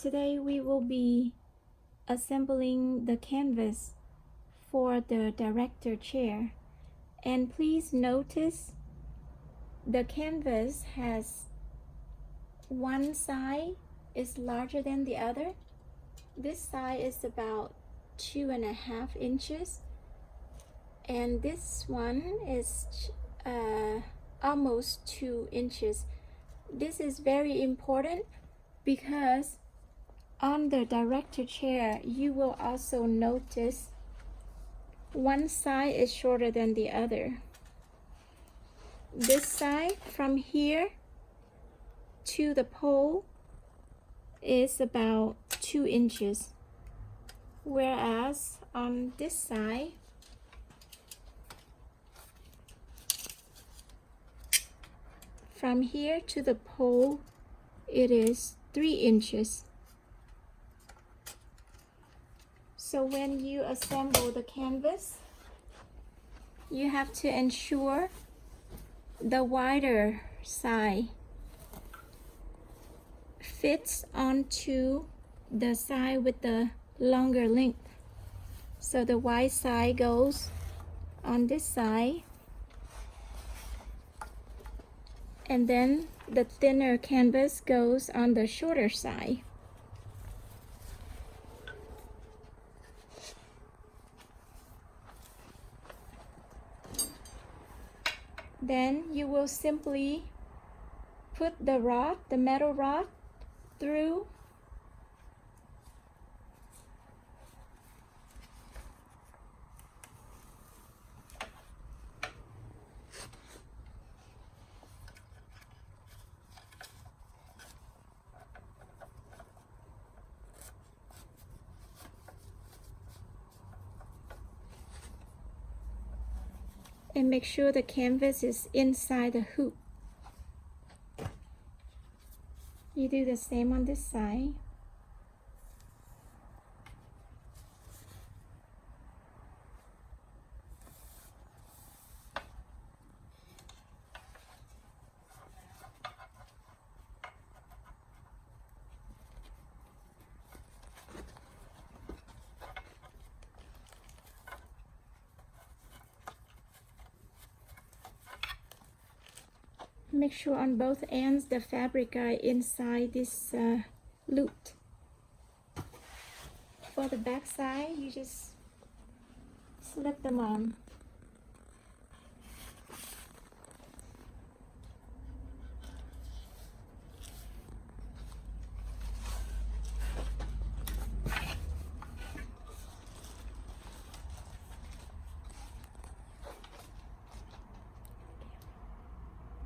Today we will be assembling the canvas for the director chair. And please notice the canvas has one side is larger than the other. This side is about 2.5 inches, and this one is almost 2 inches. This is very important because on the director chair you will also notice one side is shorter than the other. This side from here to the pole is about 2 inches, whereas on this side from here to the pole it is 3 inches. So when you assemble the canvas, you have to ensure the wider side fits onto the side with the longer length. So the wide side goes on this side, and then the thinner canvas goes on the shorter side. Then you will simply put the rod, the metal rod, through and make sure the canvas is inside the hoop. You do the same on this side. Make sure on both ends the fabric are inside this loop. For the back side, you just slip them on.